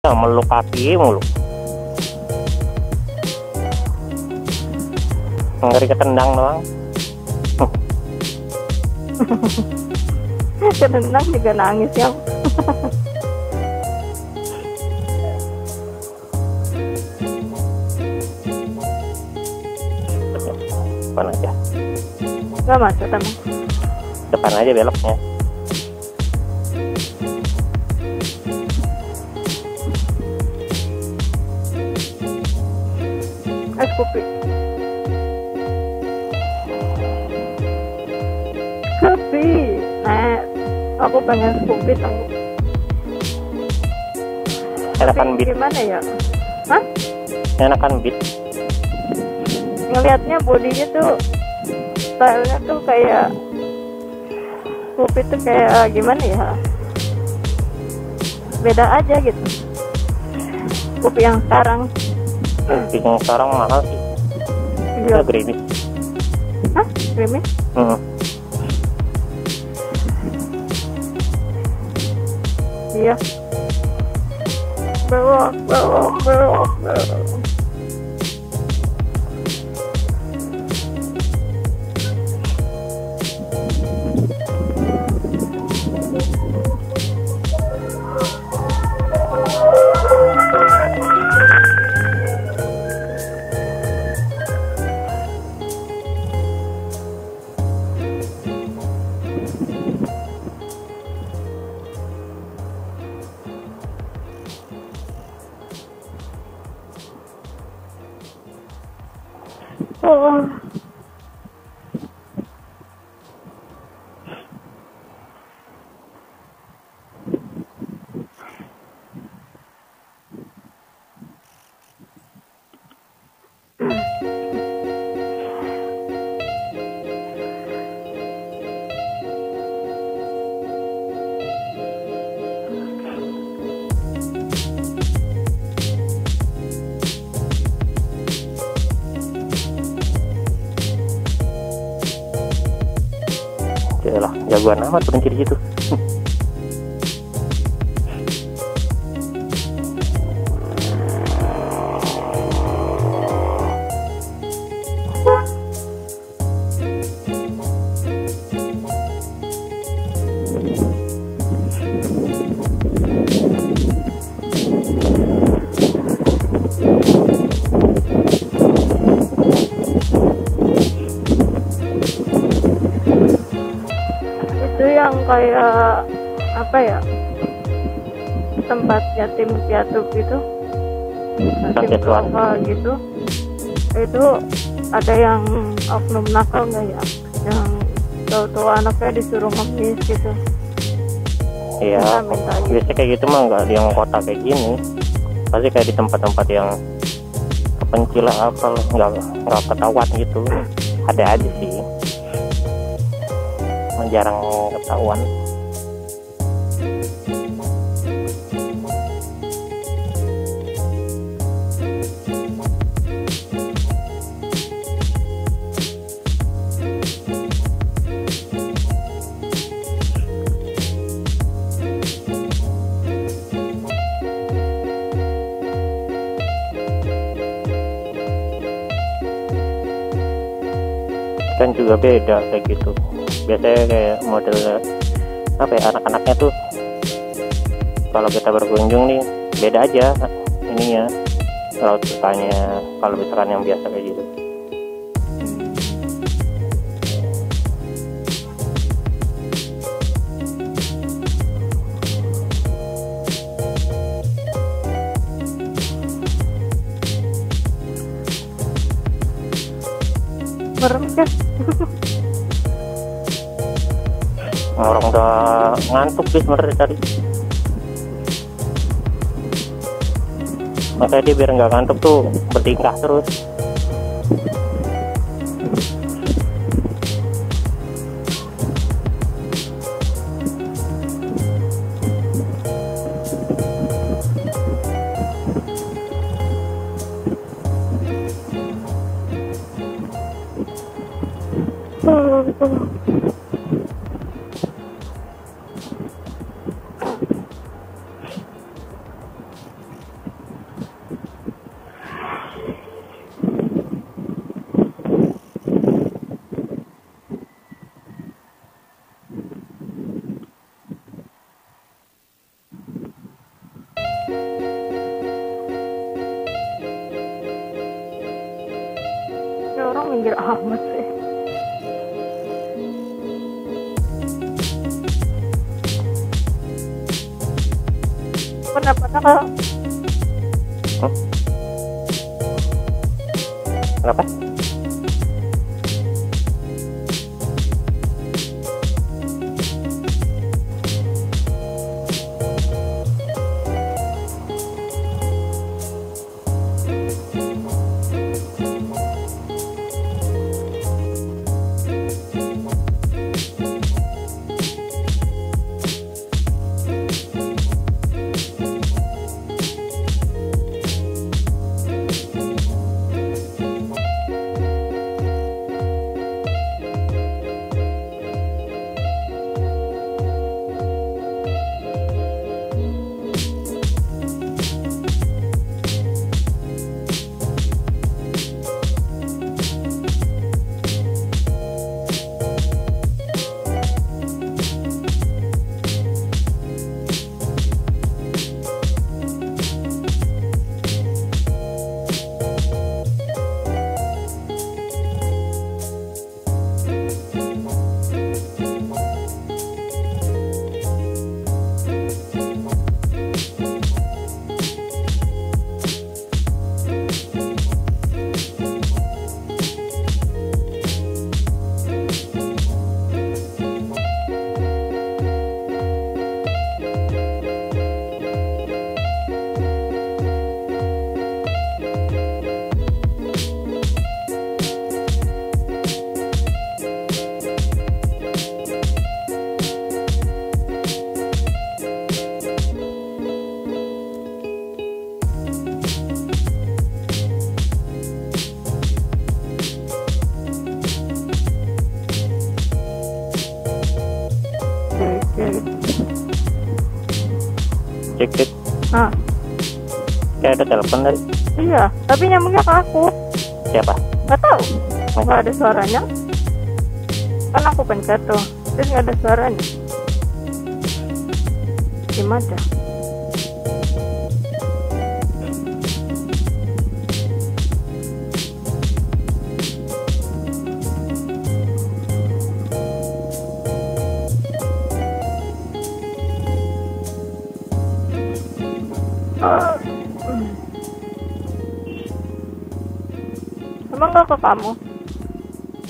bisa meluk kaki mulu. Ngeri ketendang doang. Ketendang juga nangis ya. Depan aja. Nggak masuk teman. Depan aja beloknya. Es kopi. Kopi. Nah, aku pengen kopi tahu. Enakan beat. Gimana ya? Hah? Enakan beat. Ngelihatnya bodinya tuh, stylenya tuh kayak kopi tuh kayak gimana ya? Beda aja gitu. Kopi yang sekarang. Kopi yang sekarang mahal sih. Iya, gerimis. Hah? Gerimis? Iya. Belok. Oh. Yalah, jagoan amat berhenti di situ. Kayak apa ya, tempat yatim piatu gitu, yatim duafa gitu. Itu ada yang oknum nakal nggak ya, yang tahu-tahu anaknya disuruh ngemis gitu. Iya, biasanya kayak gitu mah nggak di yang kota kayak gini, pasti kayak di tempat-tempat yang kepencilan apa, nggak ketahuan gitu. Ada aja sih, jarang ketahuan. Kan juga beda kayak gitu. Biasanya kayak model apa ya, anak-anaknya tuh kalau kita berkunjung nih beda aja ininya, kalau ceritanya, kalau misalkan yang biasa kayak gitu. Merem kan? Orang udah ngantuk sih sebenarnya tadi, makanya dia biar nggak ngantuk tuh bertingkah terus. amat sih. Pendapatnya kalau Kenapa? Cek. Kayak ada telepon tadi. Iya, tapi nyambungnya ke aku. Siapa? Gak tahu. Gak ada suaranya. Kan aku pencet tuh, terus gak ada suaranya. Gimana? Emang gak ke kamu?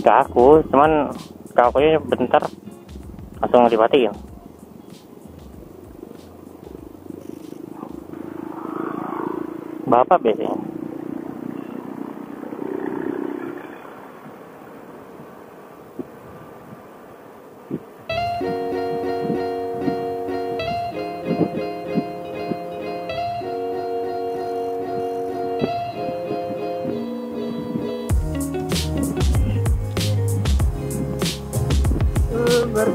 Ke aku, cuman ke aku nya bentar langsung dimatiin. Bapak biasanya.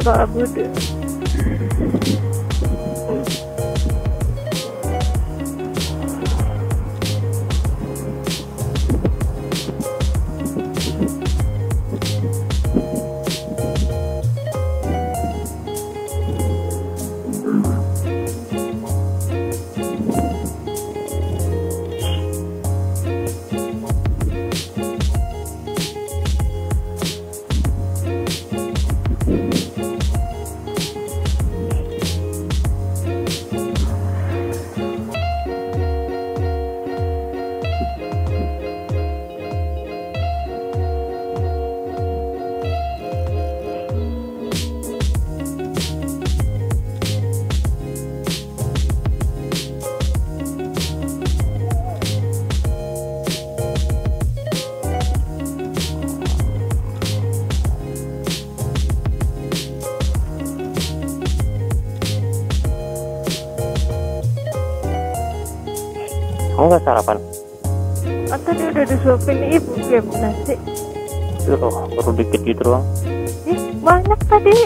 Karbu deh. Kamu nggak sarapan? Tadi udah disuapin ibu belum nasi. Loh, baru dikit gitu doang. Banyak tadi.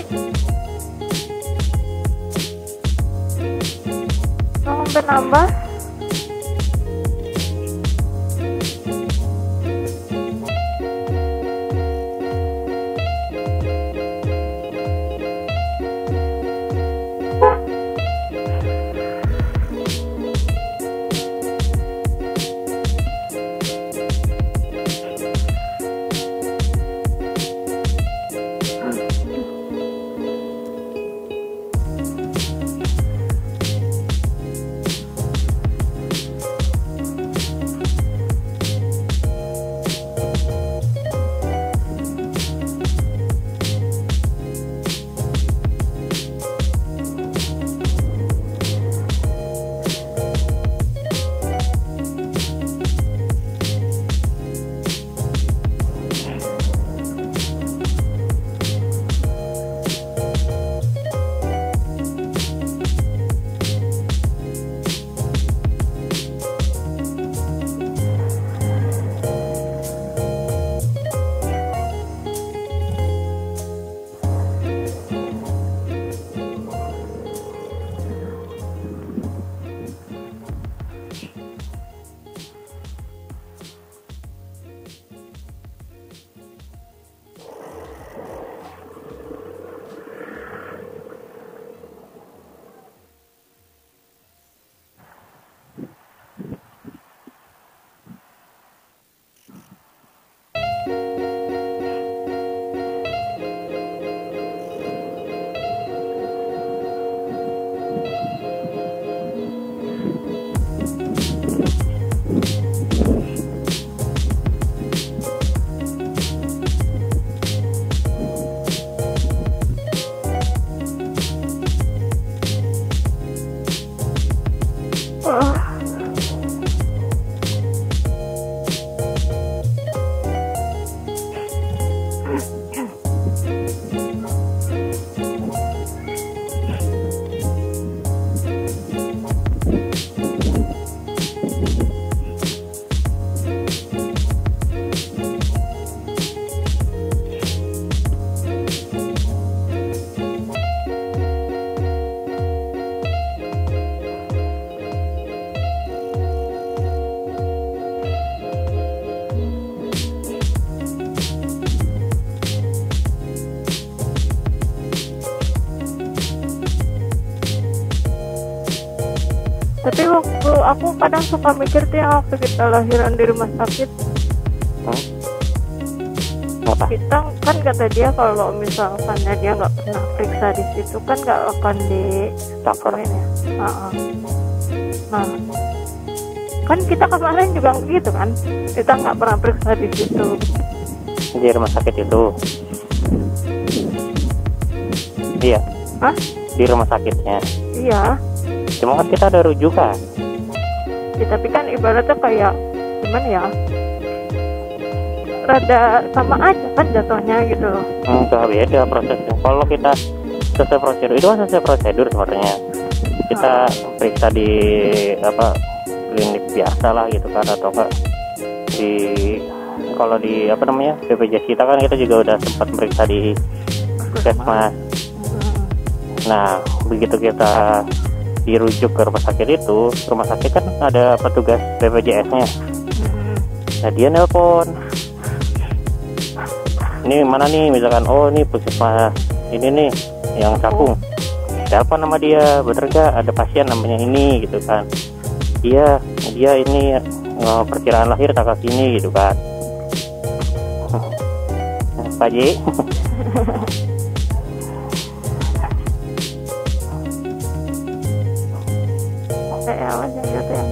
Sampai nambah. kadang suka mikir tuh yang waktu kita lahiran di rumah sakit. Apa? Kita kan kata dia kalau misalkan dia nggak pernah periksa di situ kan nggak akan di Cover. ya. Nah, kan kita kemarin juga gitu kan, kita nggak pernah periksa di situ. Di rumah sakit itu. Iya. Hah? Di rumah sakitnya. Iya. Cuma kan kita ada rujukan. Ya, tapi kan ibaratnya kayak gimana ya? Rada sama aja kan jatuhnya gitu loh. Enggak, beda prosesnya. Kalau kita sesuai prosedur, itu kan sesuai prosedur sebenarnya. Kita periksa di klinik biasa lah gitu kan, atau enggak di kalau di BPJS kita kan kita juga udah sempat periksa di puskesmas. Nah, begitu kita dirujuk ke rumah sakit itu, rumah sakit kan ada petugas BPJS-nya. Nah, dia nelpon. Ini mana nih, misalkan, oh ini puskesmas ini nih yang Cakung. Siapa nama dia, bener gak ada pasien namanya ini gitu kan. Iya, dia ini perkiraan lahir tanggal sini gitu kan. Pak J. Awas yang jatuh yang